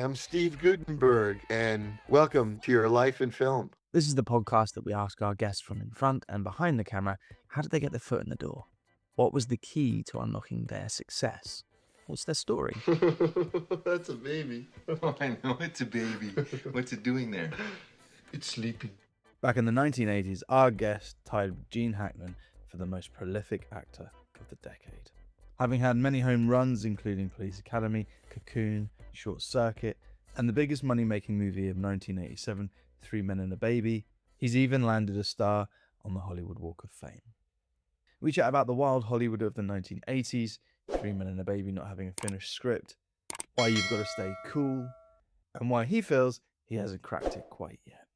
I'm Steve Guttenberg, and welcome to your life in film. This is the podcast that we ask our guests from in front and behind the camera, how did they get their foot in the door? What was the key to unlocking their success? What's their story? That's a baby. Oh, I know it's a baby. What's it doing there? It's sleeping. Back in the 1980s, our guest tied with Gene Hackman for the most prolific actor of the decade. Having had many home runs, including Police Academy, Cocoon, Short Circuit, and the biggest money-making movie of 1987, Three Men and a Baby, he's even landed a star on the Hollywood Walk of Fame. We chat about the wild Hollywood of the 1980s, Three Men and a Baby not having a finished script, why you've got to stay cool, and why he feels he hasn't cracked it quite yet.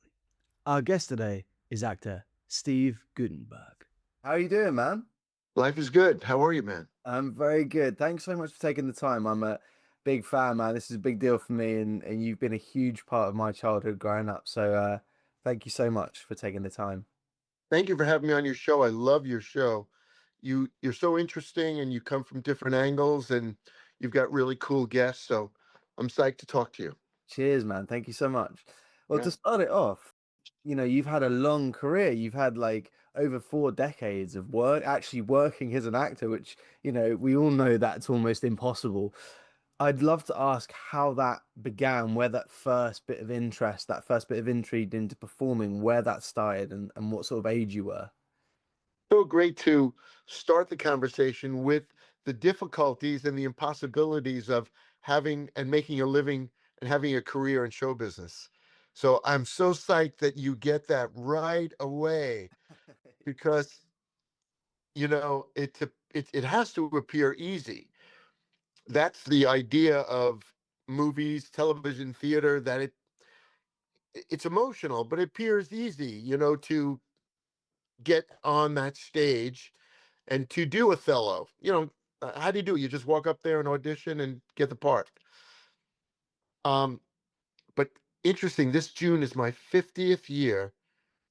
Our guest today is actor Steve Guttenberg. How are you doing, man? Life is good. How are you, man? I'm very good. Thanks so much for taking the time. I'm a big fan, man. This is a big deal for me, and you've been a huge part of my childhood growing up. So thank you so much for taking the time. Thank you for having me on your show. I love your show. You're so interesting, and you come from different angles, and you've got really cool guests. So I'm psyched to talk to you. Cheers, man. Thank you so much. Well, Yeah. to start it off, you've had a long career. You've had like over 4 decades of work, actually working as an actor, which, we all know that's almost impossible. I'd love to ask how that began, where that first bit of interest, that first bit of intrigue into performing, where that started and what sort of age you were. So great to start the conversation with the difficulties and the impossibilities of having and making a living and having a career in show business. So I'm so psyched that you get that right away because it has to appear easy. That's the idea of movies, television, theater, that it's emotional, but it appears easy, to get on that stage and to do Othello. How do you do it? You just walk up there and audition and get the part. Um, but interesting, this June is my 50th year,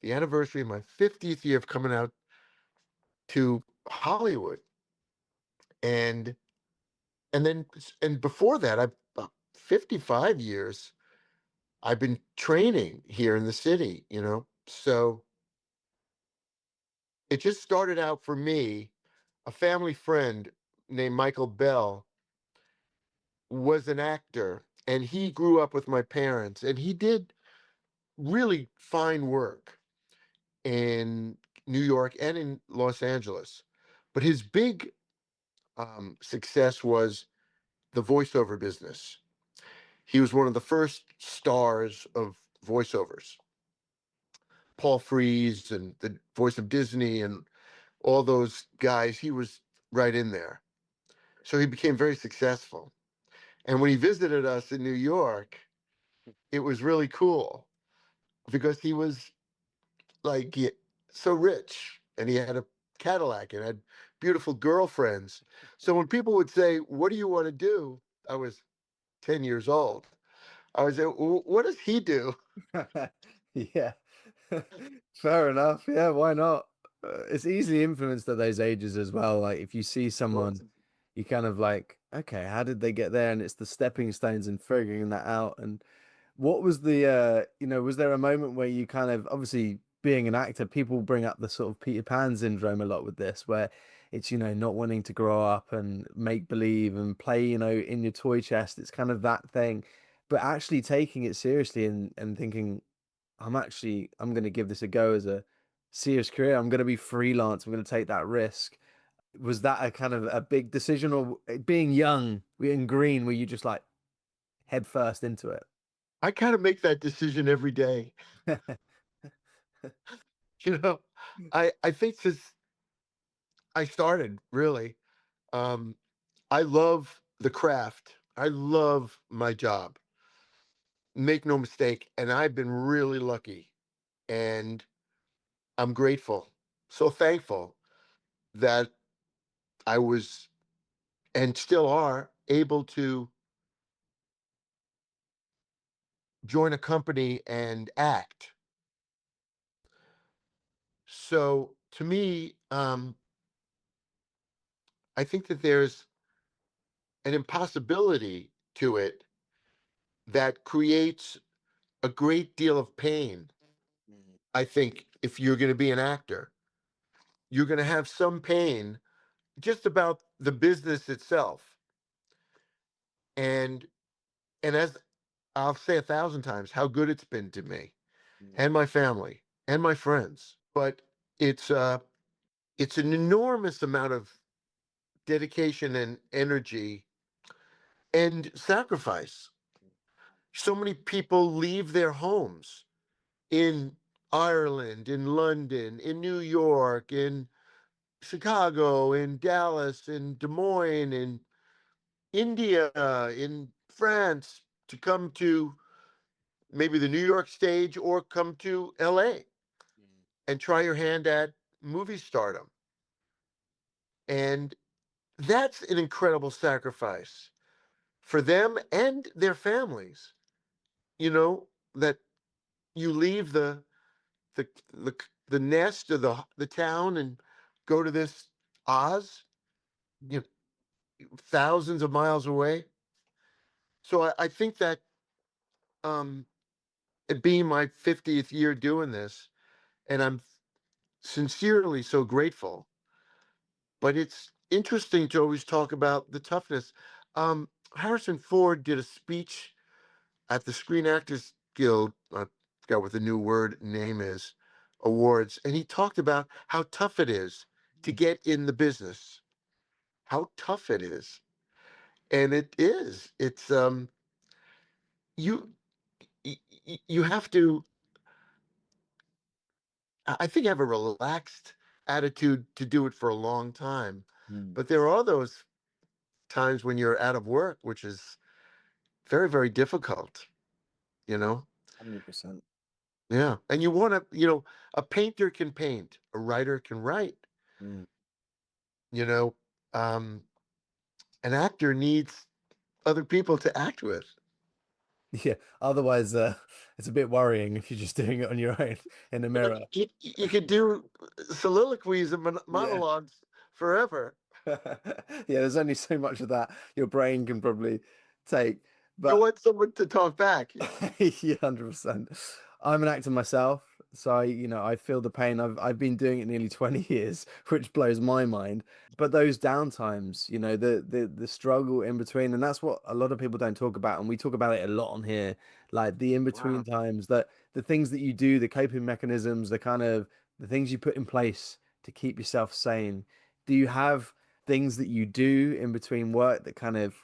the anniversary of my 50th year of coming out to Hollywood. And and before that, I've 55 years I've been training here in the city. So it just started out for me. A family friend named Michael Bell was an actor, and he grew up with my parents, and he did really fine work in New York and in Los Angeles. But his big success was the voiceover business. He was one of the first stars of voiceovers. Paul Frees and the voice of Disney and all those guys, he was right in there. So he became very successful. And when he visited us in New York, it was really cool because he was like so rich and he had a Cadillac and had beautiful girlfriends. So when people would say, "What do you want to do?" I was 10 years old. I would say, "What does he do?" Yeah, fair enough. Yeah, why not? It's easily influenced at those ages as well. Like if you see Well, someone, you kind of like, okay, how did they get there? And it's the stepping stones and figuring that out. And what was was there a moment where you kind of, obviously being an actor, people bring up the sort of Peter Pan syndrome a lot with this, where it's, not wanting to grow up and make believe and play, in your toy chest. It's kind of that thing, but actually taking it seriously and thinking, I'm going to give this a go as a serious career. I'm going to be freelance. I'm going to take that risk. Was that a kind of a big decision, or being young and green, were you just like head first into it? I kind of make that decision every day. You know, I think since I started, really, um, I love the craft. I love my job. Make no mistake. And I've been really lucky. And I'm grateful, so thankful that I was and still are able to join a company and act. So to me, I think that there's an impossibility to it that creates a great deal of pain. Mm. I think if you're going to be an actor, you're going to have some pain just about the business itself. And as I'll say 1,000 times, how good it's been to me Mm. and my family and my friends. But it's it's an enormous amount of dedication and energy and sacrifice. So many people leave their homes in Ireland, in London, in New York, in Chicago, in Dallas, in Des Moines, in India, in France, to come to maybe the New York stage or come to LA Mm. and try your hand at movie stardom. And that's an incredible sacrifice for them and their families. You know, that you leave the the, the nest of the town and go to this Oz, you know, thousands of miles away. So I think that um, it being my 50th year doing this, and I'm sincerely so grateful. But it's interesting to always talk about the toughness. Harrison Ford did a speech at the Screen Actors Guild. I forgot what the new word name is, awards, and he talked about how tough it is to Mm. get in the business. How tough it is, and it is. It's you you have to. I think have a relaxed attitude to do it for a long time, Mm. but there are those times when you're out of work, which is very, very difficult, you know? 100%. Yeah. And you want to, you know, a painter can paint, a writer can write, Mm. you know, um, an actor needs other people to act with. Yeah. Otherwise, it's a bit worrying if you're just doing it on your own in the Like mirror. you could do soliloquies and Yeah. monologues forever. Yeah, there's only so much of that your brain can probably take. You But want someone to talk back. yeah, 100%. I'm an actor myself, so I feel the pain. I've been doing it nearly 20 years, which blows my mind. But those downtimes, the struggle in between, and that's what a lot of people don't talk about, and we talk about it a lot on here, like the in between Wow. times, that the things that you do, the coping mechanisms, the things you put in place to keep yourself sane. Do you have things that you do in between work that kind of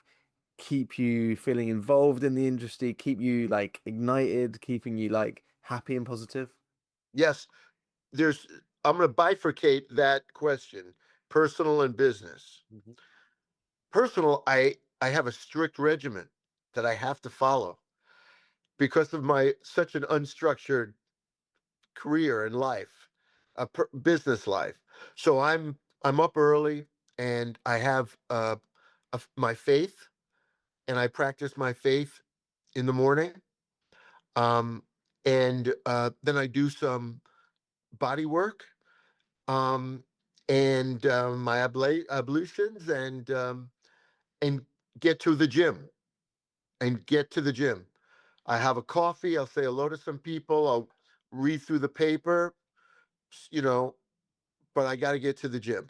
keep you feeling involved in the industry, keep you like ignited, keeping you like happy and positive? Yes, there's I'm going to bifurcate that question, personal and business. Mhm. Personal, I have a strict regimen that I have to follow because of my such an unstructured career in life, business life. So I'm up early and I have my faith, and I practice my faith in the morning. Um, and then I do some body work, um, and my ablutions, and get to the gym and get to the gym. I have a coffee. I'll say hello to some people. I'll read through the paper, you know, but I got to get to the gym,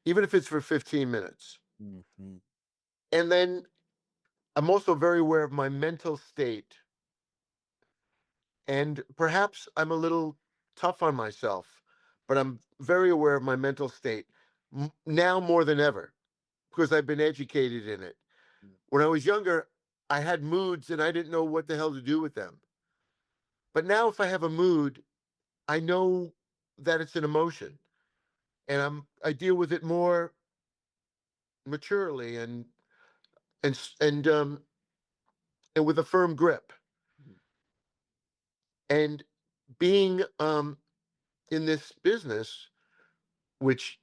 even if it's for 15 minutes. Mhm. And then I'm also very aware of my mental state. And perhaps I'm a little tough on myself, but I'm very aware of my mental state now more than ever because I've been educated in it. When I was younger, I had moods and I didn't know what the hell to do with them. But now, if I have a mood, I know that it's an emotion, and I deal with it more maturely and and um and with a firm grip. And being in this business, which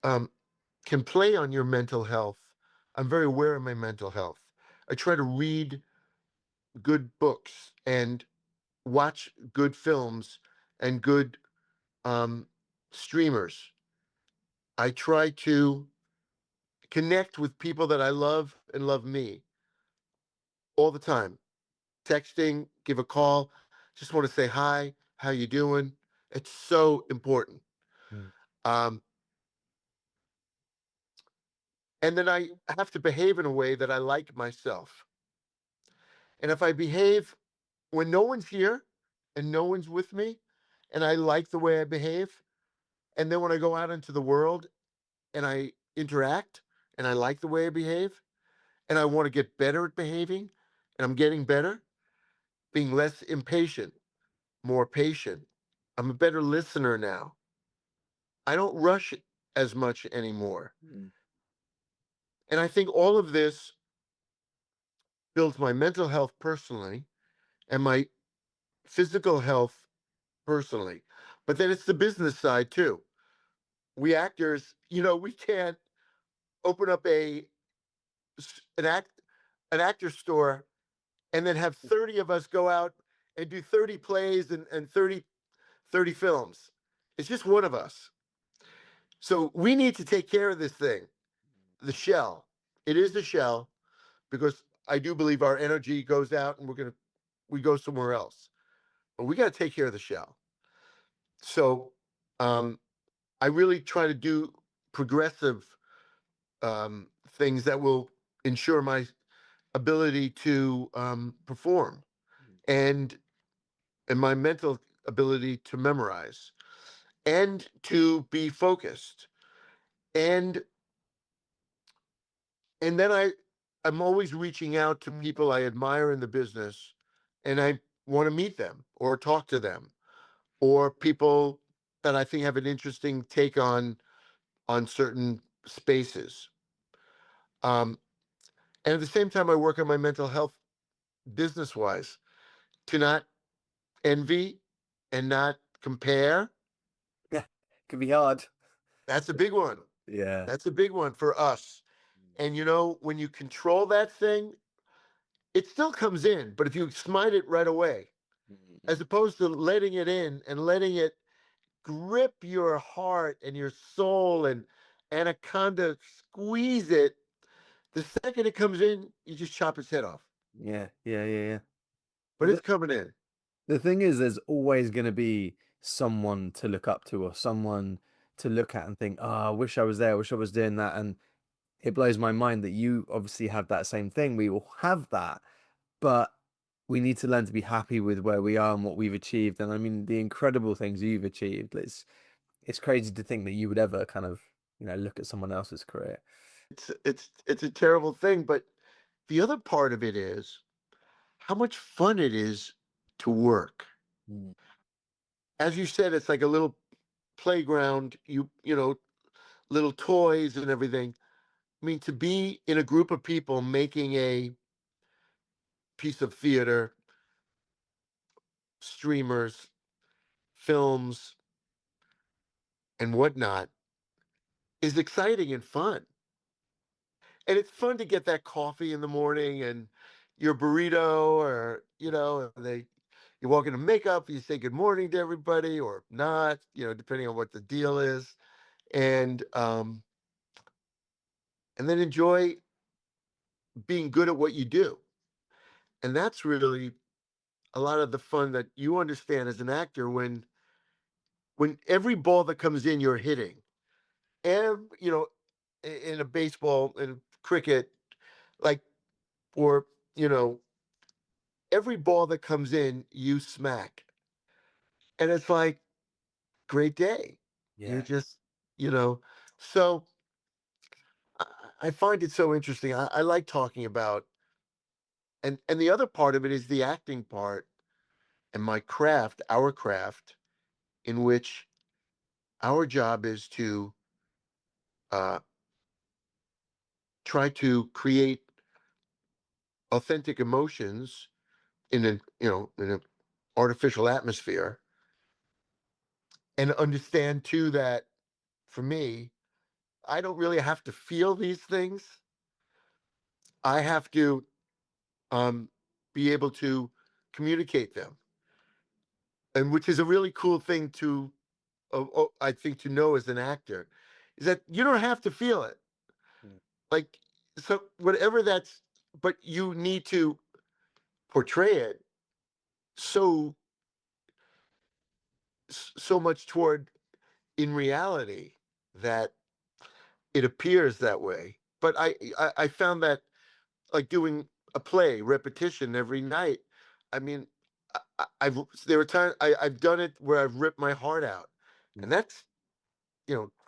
um can play on your mental health, I'm very aware of my mental health. I try to read good books and watch good films and good um, streamers. I try to connect with people that I love and love me all the time. texting, give a call, just want to say hi, how you doing? It's so important. Mm. Um, and then I have to behave in a way that I like myself. And if I behave when no one's here and no one's with me, and I like the way I behave, and then when I go out into the world and I interact and I like the way I behave, and I want to get better at behaving, and I'm getting better, being less impatient, more patient. I'm a better listener now. I don't rush as much anymore. Mm. And I think all of this builds my mental health personally and my physical health personally. But then it's the business side too. We actors, we can't open up an act an actor store and then have 30 of us go out and do 30 plays and 30 films. It's just one of us. So we need to take care of this thing, the shell. It is the shell because I do believe our energy goes out and we go somewhere else. But we got to take care of the shell. So um, I really try to do progressive things that will ensure my ability to perform and and my mental ability to memorize and to be focused and then I'm always reaching out to people I admire in the business and I want to meet them or talk to them or people that I think have an interesting take on certain spaces. Um, and at the same time, I work on my mental health business wise to not envy and not compare. Yeah, could be hard. That's a big one. Yeah. That's a big one for us. And when you control that thing, it still comes in, but if you smite it right away, as Mm. opposed to letting it in and letting it grip your heart and your soul and anaconda squeeze it, the second it comes in, you just chop its head off. Yeah, yeah, yeah, yeah. But Well, it's coming in. the thing is, there's always going to be someone to look up to or someone to look at and think, oh, I wish I was there, I wish I was doing that. And it blows my mind that you obviously have that same thing. We all have that, but we need to learn to be happy with where we are and what we've achieved. And I mean, the incredible things you've achieved. It's crazy to think that you would ever kind of, look at someone else's career. It's a terrible thing, but the other part of it is how much fun it is to work. Mm. As you said, it's like a little playground, little toys and everything. I mean, to be in a group of people making a piece of theater, streamers, films, and whatnot is exciting and fun. And it's fun to get that coffee in the morning and your burrito, or you walk into makeup, you say good morning to everybody or not, depending on what the deal is, and then enjoy being good at what you do. And that's really a lot of the fun that you understand as an actor when every ball that comes in you're hitting. And in a baseball and cricket, like, or every ball that comes in you smack, and it's like great day. You're Yeah. just you know so i, I find it so interesting. I like talking about, and the other part of it is the acting part and my craft, our craft, in which our job is to uh, try to create authentic emotions in an artificial atmosphere, and understand too that for me, I don't really have to feel these things. I have to um, be able to communicate them, and which is a really cool thing to, I think, to know as an actor, is that you don't have to feel it. Mm. Like, so whatever that's, but you need to portray it so so much toward in reality that it appears that way. But I found that like doing a play repetition every night. I mean, I've there were times I've done it where I've ripped my heart out, and that's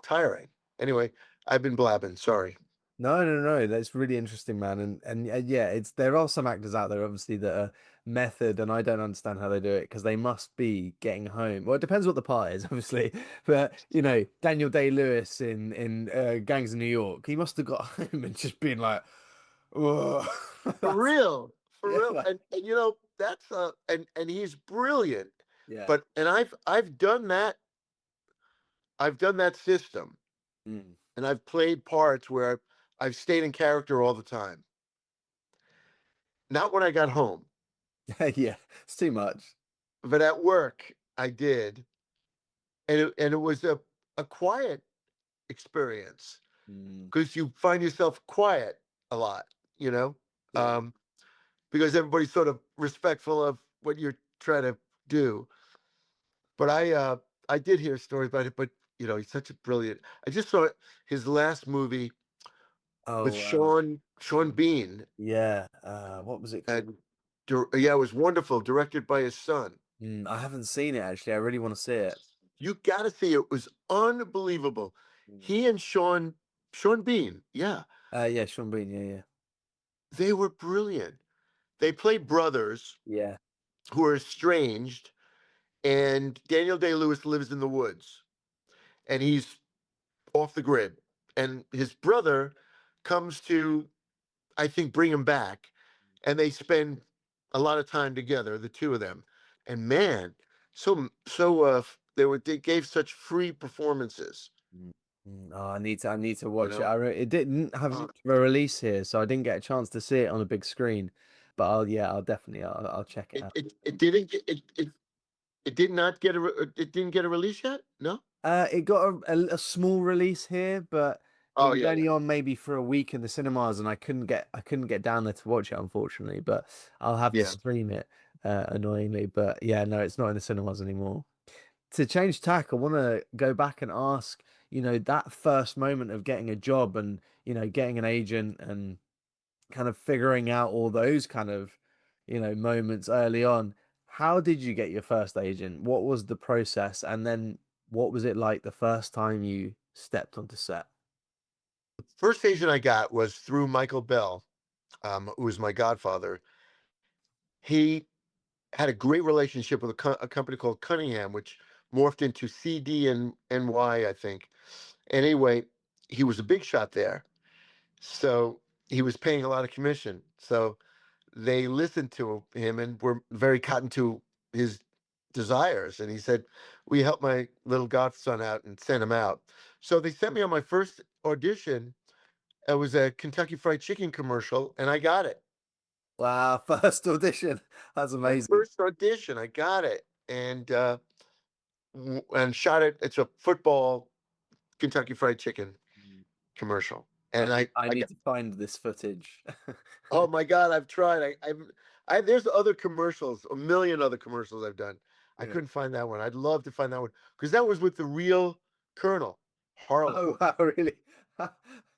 tiring. Anyway, I've been blabbing. Sorry. No, no, no. That's really interesting, man. And yeah, it's there are some actors out there obviously that are method, and I don't understand how they do it because they must be getting home. Well, it depends what the part is, obviously. But Daniel Day-Lewis in Gangs of New York, he must have got home and just been like, oh, For real, for yeah, real, and that's and he's brilliant. yeah. But and I've done that. I've done that system, Mm. and I've played parts where I've stayed in character all the time. Not when I got home, Yeah, it's too much. but at work I did, and it was a quiet experience Mm. because you find yourself quiet a lot, you know, Yeah. because everybody's sort of respectful of what you're trying to do. But I did hear stories about it, but he's such a brilliant. I just saw his last movie with Oh, Sean Bean, yeah. What was it called? and yeah, it was wonderful, directed by his son. I haven't seen it actually. I really want to see it. You got to see it. It was unbelievable. Mm. He and Sean Bean, yeah, Yeah, Sean Bean. Yeah, yeah, they were brilliant. They played brothers yeah. who are estranged, and Daniel Day-Lewis lives in the woods, and he's off the grid, and his brother comes to, I think, bring him back, and they spend a lot of time together, the two of them, and man, they gave such free performances, Mm. Oh, I need to you watch it. know. It didn't have Uh, much of a release here, so I didn't get a chance to see it on a big screen. But I'll definitely, I'll check it it, out. it didn't get it did not get it didn't get a release yet. No. It got a small release here, but it Oh was yeah, only yeah, on maybe for a week in the cinemas, and I couldn't get down there to watch it, unfortunately. But I'll have to yeah. stream it, annoyingly. But yeah, no, it's not in the cinemas anymore. To change tack, I want to go back and ask, that first moment of getting a job and, getting an agent and kind of figuring out all those kind of, moments early on. How did you get your first agent? What was the process? And then what was it like the first time you stepped onto set? First agent I got was through Michael Bell, who was my godfather. He had a great relationship with a company called Cunningham, which morphed into CD and NY, I think. Anyway, he was a big shot there, so he was paying a lot of commission. So they listened to him and were very cotton to his desires. And he said, "We help my little godson out and send him out." So they sent me on my first audition. It was a Kentucky Fried Chicken commercial, and I got it. Wow, first audition. That's My amazing. first audition, I got it, and shot it. It's a football Kentucky Fried Chicken commercial, I and need, I, I I need got. to find this footage. Oh my God, I've tried. There's other commercials, a million other commercials I've done. I Yeah. couldn't find that one. I'd love to find that one because that was with the real Colonel Harlan. Oh, wow, really?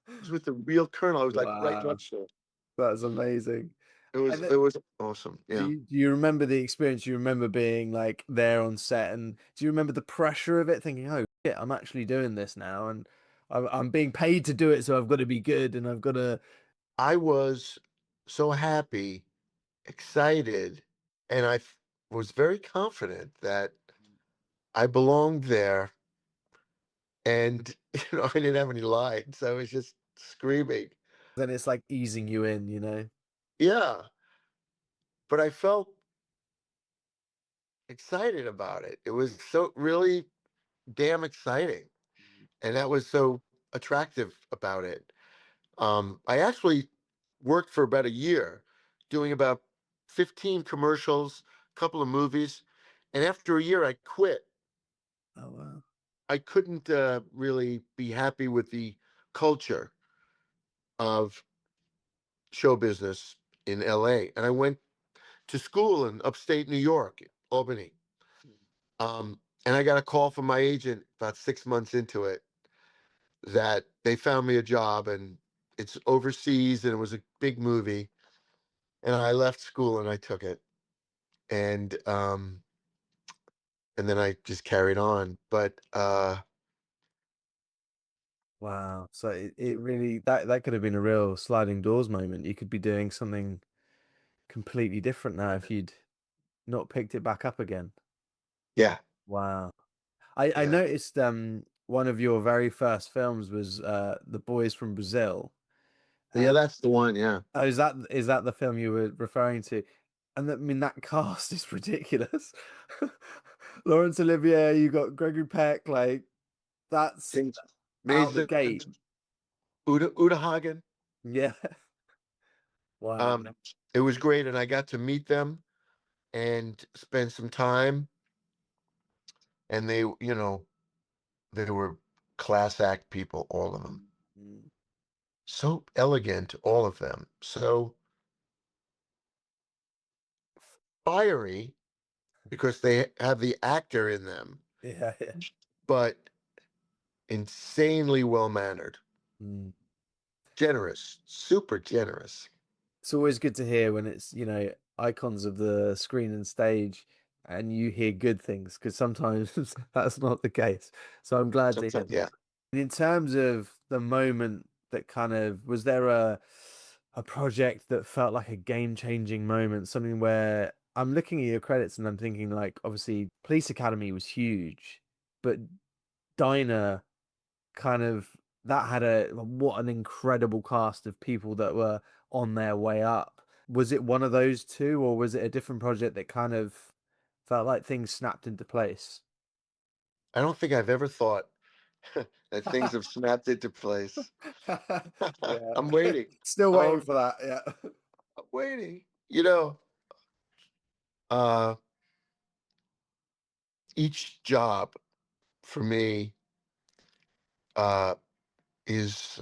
It was with the real Colonel. I was like right Wow, next to it. that's amazing. It was And it was awesome. Do Yeah. you, do you remember the experience? Do you remember being like there on set, and do you remember the pressure of it, thinking, "Oh shit, I'm actually doing this now, and I'm being paid to do it, so I've got to be good, and I've got to." I was so happy, excited, and was very confident that I belonged there. And I didn't have any lines. I was just screaming. Then it's like easing you in. Yeah, but I felt excited about it. It was so really damn exciting, and that was so attractive about it. I actually worked for about a year, doing about 15 commercials, a couple of movies, and after a year, I quit. Oh wow. I couldn't really be happy with the culture of show business in LA. And I went to school in upstate New York, Albany. And I got a call from my agent about 6 months into it that they found me a job, and it's overseas, and it was a big movie. And I left school and I took it. And and then I just carried on. But Wow. So it really that could have been a real sliding doors moment. You could be doing something completely different now if you'd not picked it back up again. yeah, Wow. I yeah. noticed one of your very first films was The Boys from Brazil. Yeah, that's the one, yeah. Oh, is that the film you were referring to? And I mean that cast is ridiculous. Laurence Olivier, you got Gregory Peck, like that's James out the Mason, gate. Uda Hagen. Yeah. Wow. It was great, and I got to meet them and spend some time. And they were class act people, all of them. Mm. So elegant, all of them. So fiery because they have the actor in them, Yeah, yeah. but insanely well mannered, Mm. generous, super generous. It's always good to hear when it's, icons of the screen and stage and you hear good things because sometimes that's not the case. So I'm glad to hear Sometimes, that. yeah. And in terms of the moment that was there a project that felt like a game-changing moment, something where I'm looking at your credits and I'm thinking like obviously Police Academy was huge, but Diner kind of that had what an incredible cast of people that were on their way up. Was it one of those two, or was it a different project that kind of felt like things snapped into place? I don't think I've ever thought that things have snapped into place. Yeah. I'm waiting. Still waiting Um, for that, yeah. I'm waiting. Uh, each job for me uh, is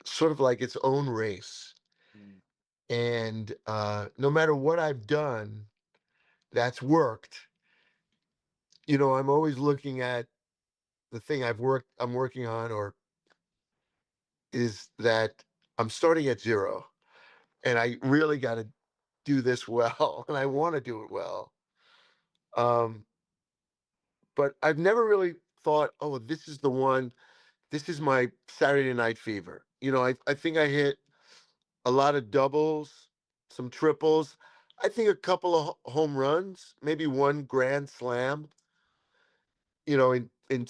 sort of like its own race. Mm. And no matter what I've done that's worked, I'm always looking at the thing I'm working on, or is that I'm starting at zero, and I really got to do this well, and I want to do it well. Um, but I've never really thought, oh, this is the one. This is my Saturday Night Fever. I think I hit a lot of doubles, some triples. I think a couple of home runs, maybe one grand slam. In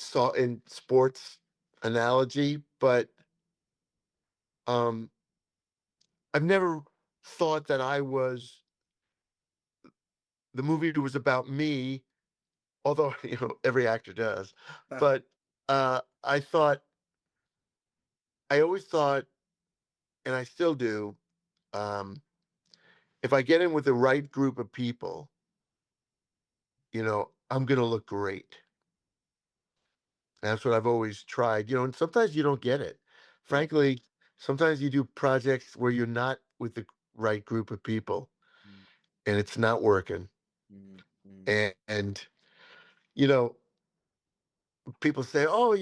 sports analogy, but um, I've never thought that the movie was about me, although every actor does. But I always thought, and I still do, um, if I get in with the right group of people, I'm gonna look great. That's what I've always tried. And sometimes you don't get it. Yeah. Frankly, sometimes you do projects where you're not with the right group of people, Mm, and it's not working. mm, mm. And you know, people say, "Oh,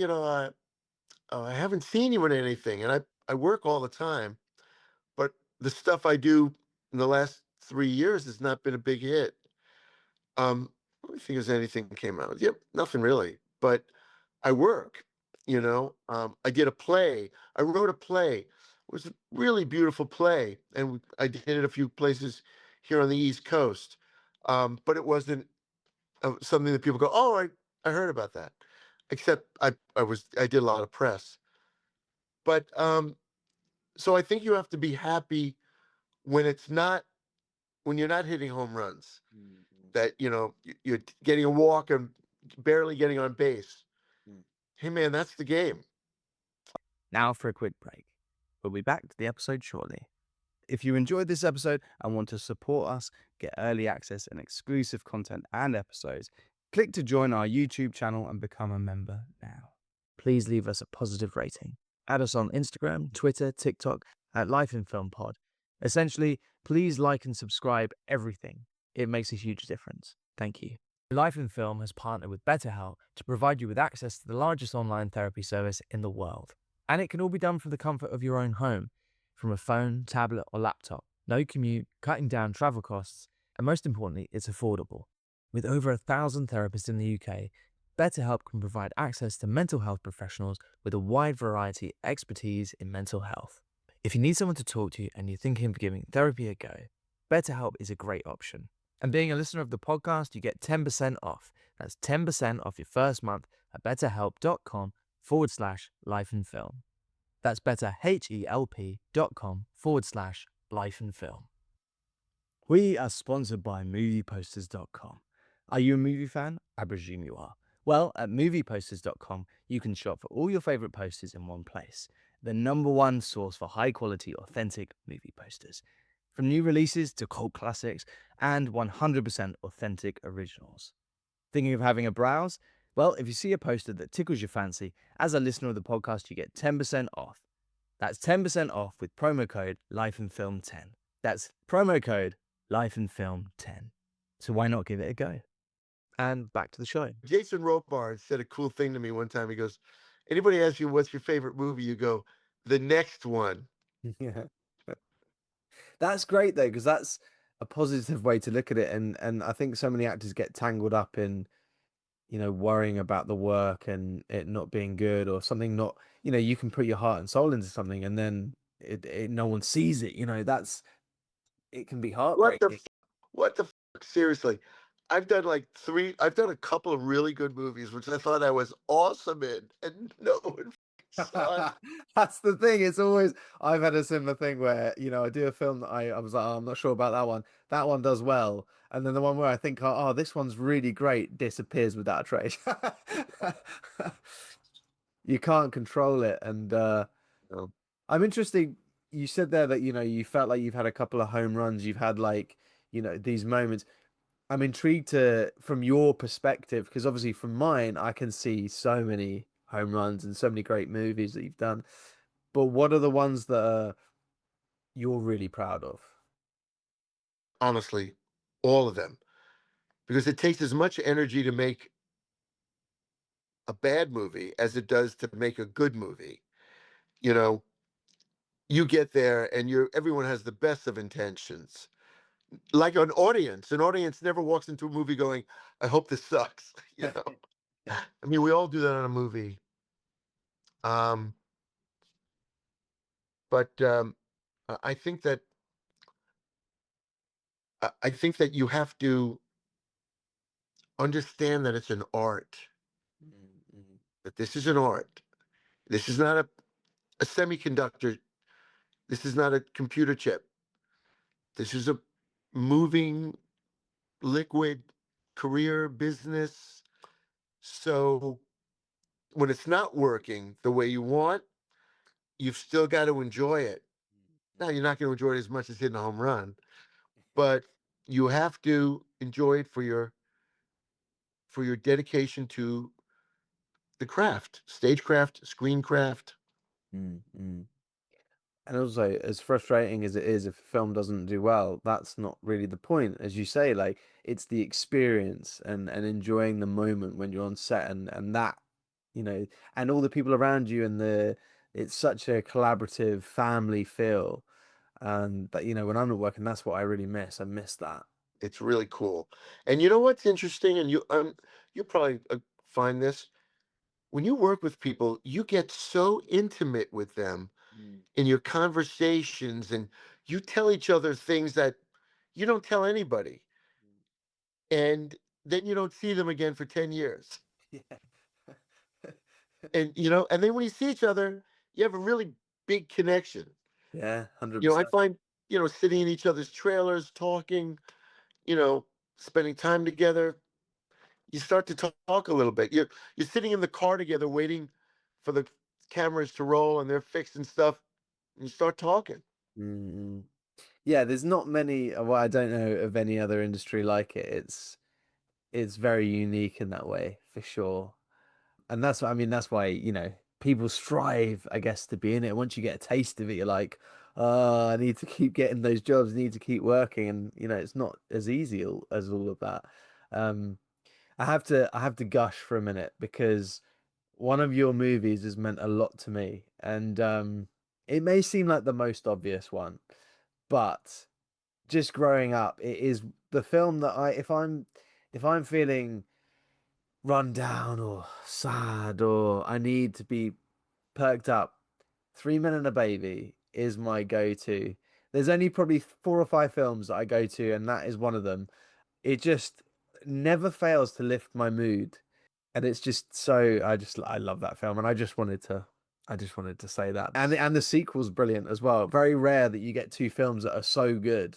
I haven't seen you in anything," and I work all the time, but the stuff I do in the last 3 years has not been a big hit. Let me think if anything came out. Yep, nothing really. But I work. I did a play. I wrote a play. It was a really beautiful play, and I did it a few places here on the East Coast. But it wasn't something that people go, "Oh, I heard about that." Except I did a lot of press. But so I think you have to be happy when when you're not hitting home runs. Mm, mm, That you're getting a walk and barely getting on base. mm. Hey man, that's the game. Now for a quick break. We'll be back to the episode shortly. If you enjoyed this episode and want to support us, get early access and exclusive content and episodes, click to join our YouTube channel and become a member now. Please leave us a positive rating. Add us on Instagram, Twitter, TikTok at Life in Film Pod, Essentially, please like and subscribe everything. It makes a huge difference. Thank you. Life in Film has partnered with Betterhelp to provide you with access to the largest online therapy service in the world. And it can all be done from the comfort of your own home, from a phone, tablet, or laptop. No commute, cutting down travel costs, and most importantly, it's affordable. With over 1,000 therapists in the UK, BetterHelp can provide access to mental health professionals with a wide variety of expertise in mental health. If you need someone to talk to and you're thinking of giving therapy a go, BetterHelp is a great option. And being a listener of the podcast, you get 10% off. That's 10% off your first month at betterhelp.com/lifeandfilm. That's betterhelp.com/lifeandfilm. We are sponsored by movieposters.com. Are you a movie fan? I presume you are. Well, at movieposters.com, you can shop for all your favorite posters in one place. The #1 source for high quality, authentic movie posters. From new releases to cult classics and 100% authentic originals. Thinking of having a browse? Well, if you see a poster that tickles your fancy, as a listener of the podcast, you get 10% off. That's 10% off with promo code LifeandFilm10. That's promo code LifeandFilm10. So why not give it a go? And back to the show. Jason Robards said a cool thing to me one time. He goes, anybody asks you what's your favorite movie, you go, the next one. Yeah. That's great though, because that's a positive way to look at it. And I think so many actors get tangled up in, worrying about the work and it not being good or something not, you can put your heart and soul into something and then no one sees it. It can be heartbreaking. What the fuck? Seriously. I've done a couple of really good movies, which I thought I was awesome in, and no one saw it. That's the thing. It's always, I've had a similar thing where, I do a film that I was like, oh, I'm not sure about that one. That one does well. And then the one where I think, oh, this one's really great, disappears without a trace. You can't control it. And No. I'm interested. You said there that, you felt like you've had a couple of home runs. You've had these moments. I'm intrigued from your perspective, because obviously from mine, I can see so many home runs and so many great movies that you've done. But what are the ones that you're really proud of? Honestly, all of them. Because it takes as much energy to make a bad movie as it does to make a good movie. You know, you get there and everyone has the best of intentions. Like an audience never walks into a movie going, I hope this sucks. I mean, we all do that on a movie. Um, but I think that you have to understand that it's an art. Mm-hmm. That this is an art. This is not a semiconductor. This is not a computer chip. This is a moving liquid career business. So when it's not working the way you want, you've still got to enjoy it. Now, you're not going to enjoy it as much as hitting a home run, but you have to enjoy it for your dedication to the craft, stagecraft, screencraft. Mm-hmm. And also, as frustrating as it is, if a film doesn't do well, that's not really the point. As you say, like, it's the experience and enjoying the moment when you're on set and that, and all the people around you it's such a collaborative family feel. And that, when I'm not working, that's what I really miss. I miss that. It's really cool. And you know what's interesting? And you probably find this when you work with people, you get so intimate with them in your conversations, and you tell each other things that you don't tell anybody, and then you don't see them again for 10 years. Yeah. And then when you see each other, you have a really big connection. Yeah, I 100%. find, sitting in each other's trailers, talking, you know, spending time together, you start to talk a little bit. You're sitting in the car together waiting for the cameras to roll and they're fixing stuff, and you start talking. Mm-hmm. Yeah, there's not many. Well, I don't know of any other industry like it. It's very unique in that way, for sure. And that's why people strive, I guess, to be in it. Once you get a taste of it, you're like, oh, I need to keep getting those jobs, need to keep working, and it's not as easy as all of that. Um, I have to gush for a minute because one of your movies has meant a lot to me, and it may seem like the most obvious one, but just growing up, it is the film that if I'm feeling run down or sad or I need to be perked up, Three Men and a Baby is my go-to. There's only probably 4 or 5 films that I go to, and that is one of them. It just never fails to lift my mood, and it's just so I love that film, and I just wanted to say that. And the sequel's brilliant as well. Very rare that you get 2 films that are so good.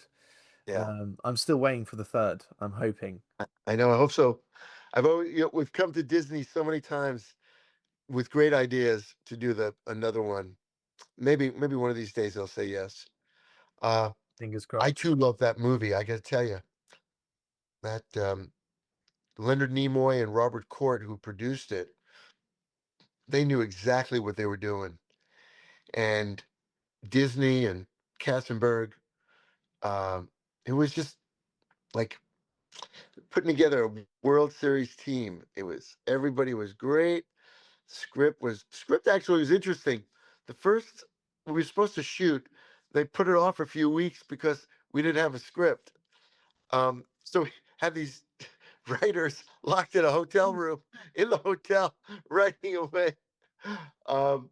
Yeah, I'm still waiting for the third. I'm hoping. I know. I hope so. I've always, we've come to Disney so many times with great ideas to do another one. Maybe one of these days they'll say yes. Uh, Fingers I crossed. too love that movie. I got to tell you that Leonard Nimoy and Robert Court, who produced it, they knew exactly what they were doing, and Disney and Kassenberg. It was just like putting together a World Series team. Everybody was great. Script actually was interesting. The first we were supposed to shoot, they put it off for a few weeks because we didn't have a script. So we had these writers locked in a hotel room in the hotel writing away. Um,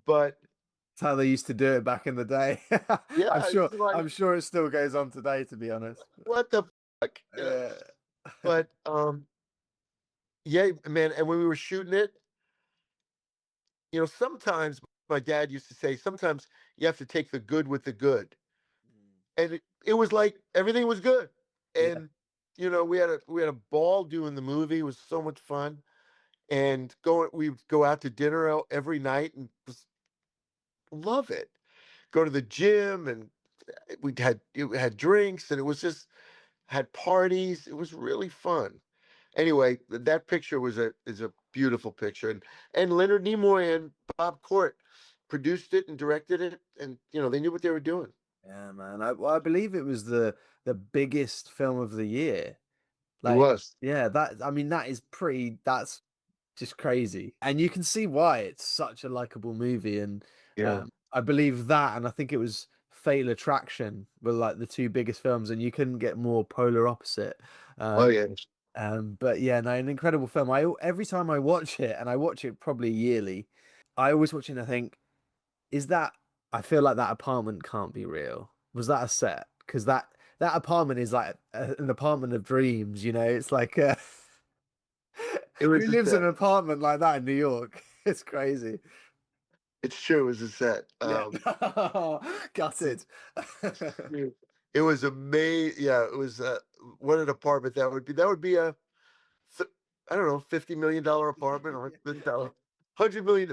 but That's how they used to do it back in the day. I'm yeah, sure. it's like I'm sure it still goes on today, to be honest. what the fuck, Yeah. But yeah, man. And when we were shooting it, sometimes my dad used to say, sometimes you have to take the good with the good, and it was like everything was good, Yeah. and we had a ball doing the movie. It was so much fun, and we'd go out to dinner every night and just love it. Go to the gym, and we had drinks, and it was just had parties. It was really fun. Anyway, that picture is a beautiful picture, and Leonard Nimoy and Bob Court produced it and directed it, and they knew what they were doing. Yeah, man. I believe it was the biggest film of the year. It Like, was. yeah, I mean, that's just crazy. And you can see why it's such a likable movie. And Yeah. I believe that, and I think it was Fatal Attraction were like the 2 biggest films, and you couldn't get more polar opposite. Oh Um, yeah. but yeah, no, an incredible film. Every time I watch it, and I watch it probably yearly, I always watch it and I think, is that I feel like that apartment can't be real. Was that a set? Because that apartment is like an apartment of dreams. It's like It who was a lives in set. an apartment like that in New York? It's crazy. It's true. It was a set. Yeah, gutted. Yeah. It was amazing. Yeah, it was. What an apartment that would be. That would be th- I don't know, $50 million apartment or $100 million, probably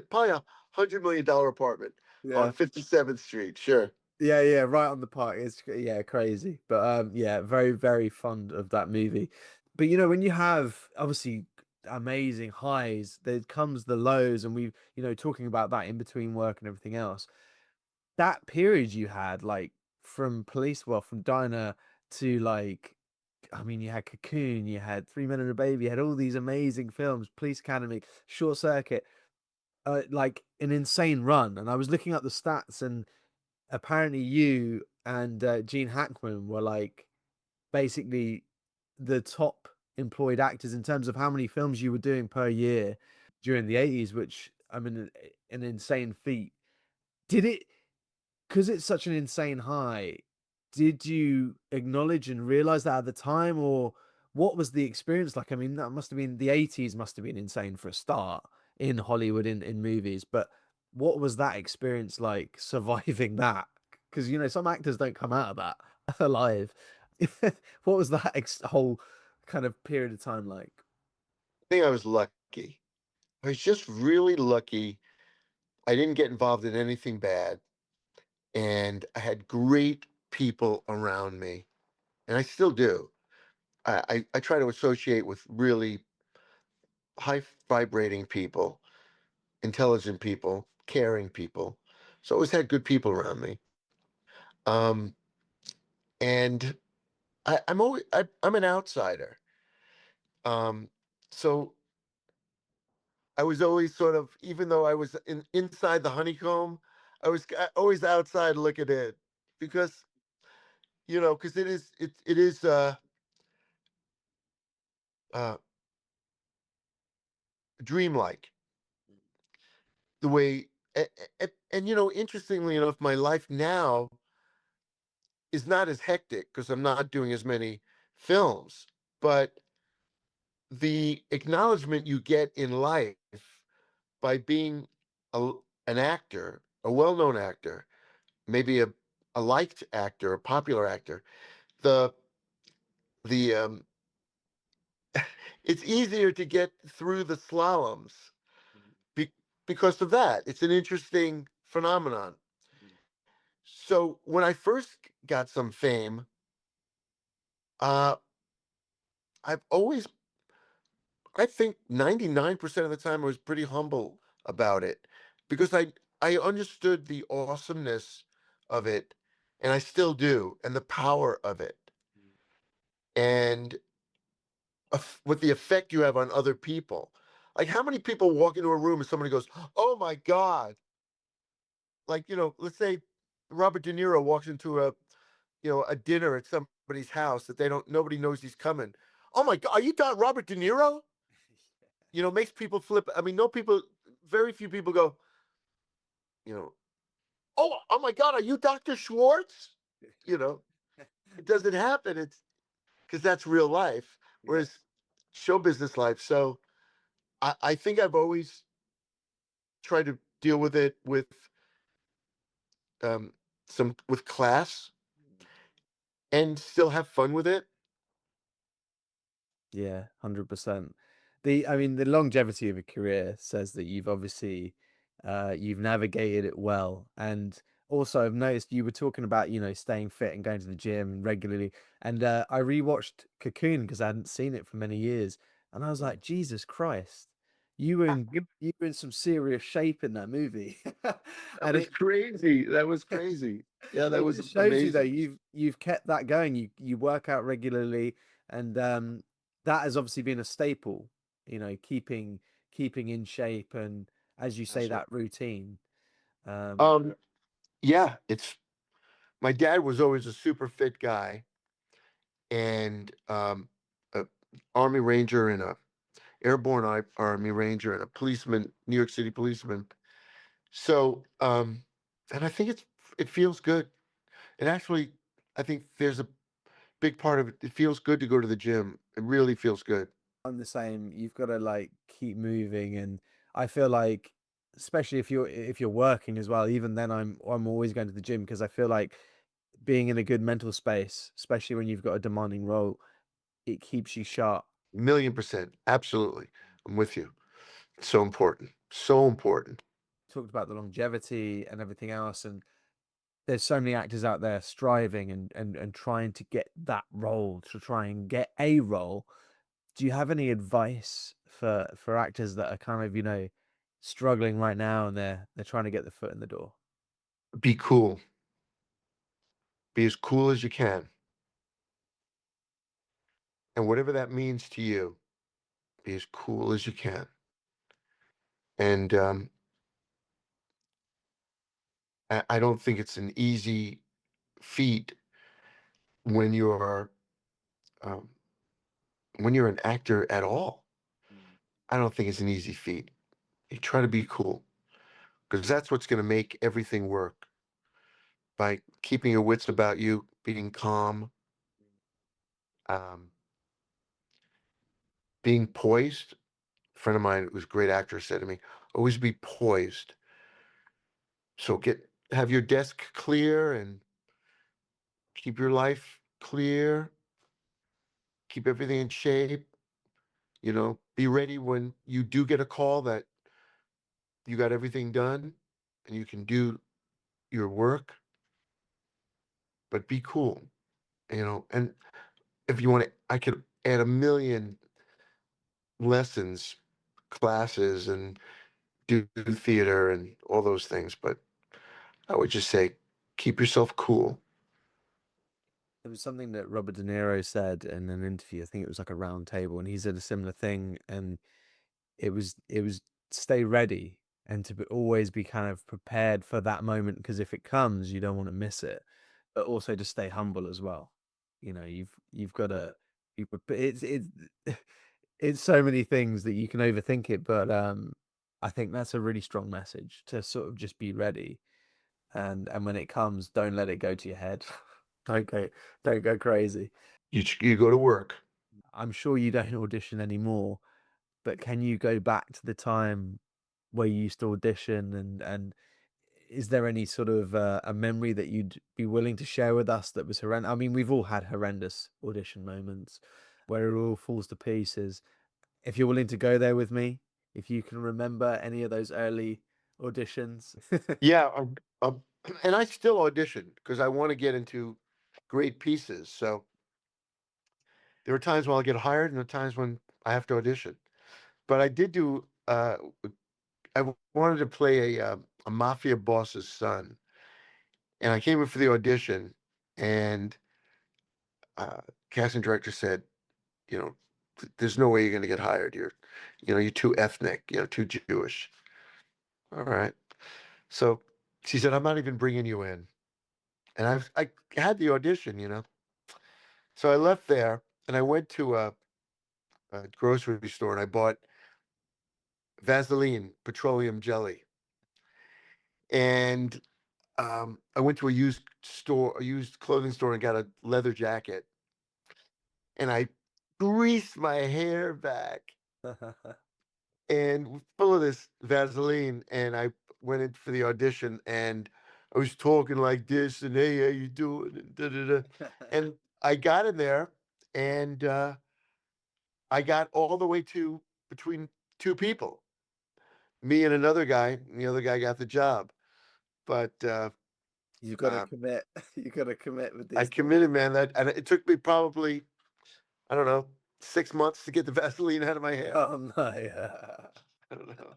$100 million apartment on Yeah. 57th Street. Sure. Yeah, yeah, right on the park. It's yeah, crazy. But yeah, very, very fond of that movie. But when you have obviously amazing highs, there comes the lows, and we, talking about that in between work and everything else. That period you had, like from Diner to like, I mean, you had Cocoon, you had Three Men and a Baby, you had all these amazing films, Police Academy, Short Circuit, like an insane run. And I was looking up the stats, and apparently you and Gene Hackman were like basically the top employed actors in terms of how many films you were doing per year during the 80s, which I mean, an insane feat. Did it, because it's such an insane high, did you acknowledge and realize that at the time, or what was the experience like? I mean, that must have been the 80s, must have been insane for a start in Hollywood, in movies, but what was that experience like surviving that? Because some actors don't come out of that alive. What was that whole kind of period of time like? I think I was lucky. I was just really lucky. I didn't get involved in anything bad, and I had great people around me, and I still do. I try to associate with really high vibrating people, intelligent people, caring people. So I always had good people around me. Um, and I'm an outsider. Um, so I was always sort of, even though I was inside the honeycomb, always outside looking in, because because it is uh dreamlike the way. And interestingly enough, my life now is not as hectic because I'm not doing as many films, but the acknowledgement you get in life by being a, an actor, a well-known actor, maybe a liked actor, a popular actor, the the it's easier to get through the slaloms be, because of that. It's an interesting phenomenon. So when I first got some fame, uh, I've always, I think 99% of the time I was pretty humble about it, because I understood the awesomeness of it, and I still do, and the power of it, and what the effect you have on other people. Like, how many people walk into a room and somebody goes, "Oh my God!" Like, let's say Robert De Niro walks into a dinner at somebody's house that nobody knows he's coming. Oh my God, are you Robert De Niro? Makes people flip. I mean, no people, very few people go, you know, oh my God, are you Dr. Schwartz? You know, it doesn't happen. It's because that's real life, Yeah. whereas show business life. So I think I've always tried to deal with it with um, with class and still have fun with it. Yeah, 100%. I mean, the longevity of a career says that you've obviously you've navigated it well. And also I've noticed you were talking about, staying fit and going to the gym regularly. And I rewatched Cocoon because I hadn't seen it for many years. And I was like, Jesus Christ, you were in some serious shape in that movie. That And was it crazy. That was crazy. Yeah, that it was just shows you though amazing. you've kept that going. You work out regularly, and that has obviously been a staple. Keeping in shape, and as you say, That's right. that routine. Um, Um, yeah, it's my dad was always a super fit guy, and a Army Ranger and a airborne Army Ranger and a policeman, New York City policeman. So, and I think it feels good. And actually, I think there's a big part of it. It feels good to go to the gym. It really feels good. I'm the same. You've got to like keep moving, and I feel like, especially if you're working as well. Even then, I'm always going to the gym because I feel like being in a good mental space, especially when you've got a demanding role, it keeps you sharp. 1,000,000%. Absolutely. I'm with you. It's so important. So important. Talked about the longevity and everything else, and there's so many actors out there striving and trying to get that role, to try and get a role. Do you have any advice for actors that are kind of, struggling right now and they're trying to get the foot in the door? Be cool. Be as cool as you can. And whatever that means to you, be as cool as you can. And I don't think it's an easy feat when um, you're an actor at all. I don't think it's an easy feat. You try to be cool, because that's what's going to make everything work. By keeping your wits about you, being calm, um, being poised. A friend of mine who's a great actor said to me, always be poised. So have your desk clear and keep your life clear, keep everything in shape, be ready when you do get a call that you got everything done and you can do your work, but be cool, and if you want to, I could add a million lessons, classes, and do theater and all those things, but I would just say keep yourself cool. There was something that Robert De Niro said in an interview. I think it was like a round table, and he said a similar thing. And it was stay ready and to always be kind of prepared for that moment, because if it comes, you don't want to miss it. But also to stay humble as well. You've got to it's it's so many things that you can overthink it, but I think that's a really strong message to sort of just be ready, and when it comes, don't let it go to your head. Don't go crazy. You go to work. I'm sure you don't audition anymore, but can you go back to the time where you used to audition, and is there any sort of a memory that you'd be willing to share with us that was horrendous? I mean, we've all had horrendous audition moments where it all falls to pieces. If you're willing to go there with me, if you can remember any of those early auditions. Yeah, and I still audition because I want to get into great pieces. So there are times when I'll get hired, and there are times when I have to audition. But I did do. Wanted to play a mafia boss's son, and I came in for the audition, and casting director said, you know, there's no way you're going to get hired. You're too ethnic. Too Jewish. All right. So she said, I'm not even bringing you in. And I had the audition. So I left there and I went to a grocery store and I bought Vaseline petroleum jelly. And I went to a used clothing store, and got a leather jacket. And I greased my hair back and full of this Vaseline. And I went in for the audition, and I was talking like this, and hey, how you doing? And da da da. And I got in there, and I got all the way to between two people, me and another guy, and the other guy got the job. But You've got to uh, commit. You've got to commit with I these things. committed, man. And it took me probably, I don't know, 6 months to get the Vaseline out of my hair. Oh no. I don't know.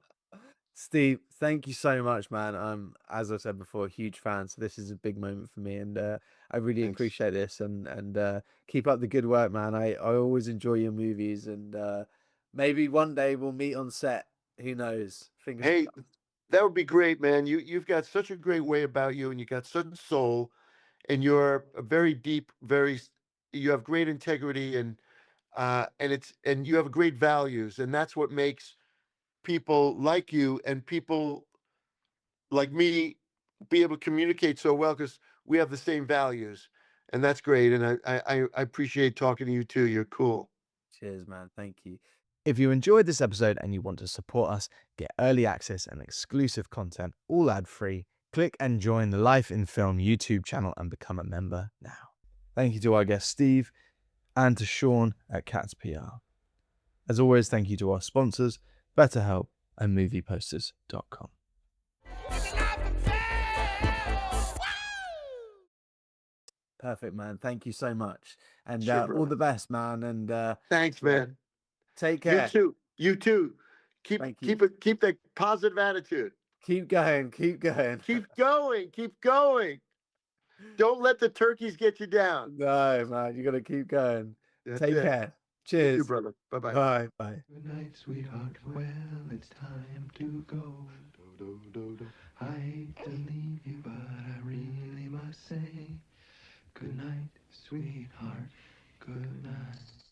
Steve, thank you so much, man. I'm, as I said before, a huge fan. So this is a big moment for me, and I really Thanks. appreciate this. And keep up the good work, man. I always enjoy your movies, and maybe one day we'll meet on set. Who knows? Fingers Hey, crossed. that would be great, man. You've got such a great way about you, and you got such soul, and you're a very deep, you have great integrity, and you have great values, and that's what makes people like you and people like me be able to communicate so well, because we have the same values, and that's great. And I appreciate talking to you too. You're cool. Cheers, man. Thank you. If you enjoyed this episode and you want to support us, get early access and exclusive content, all ad-free, click and join the Life in Film YouTube channel and become a member now. Thank you to our guest Steve and to Sean at Cats PR. As always, thank you to our sponsors, Betterhelp and MoviePosters.com. Perfect, man. Thank you so much, and Sure, all brother. the best, man. And Thanks, man. take You care. too. You too. Thank you. Keep that positive attitude. Keep going. Keep going. Keep going. Keep going. Don't let the turkeys get you down. No, man. You got to keep going. That's Take it. care. You too, Cheers. brother. Bye-bye. Bye. Bye. Good night, sweetheart. Well, it's time to go. Do, do, do. I hate to leave you, but I really must say, good night, sweetheart. Good night.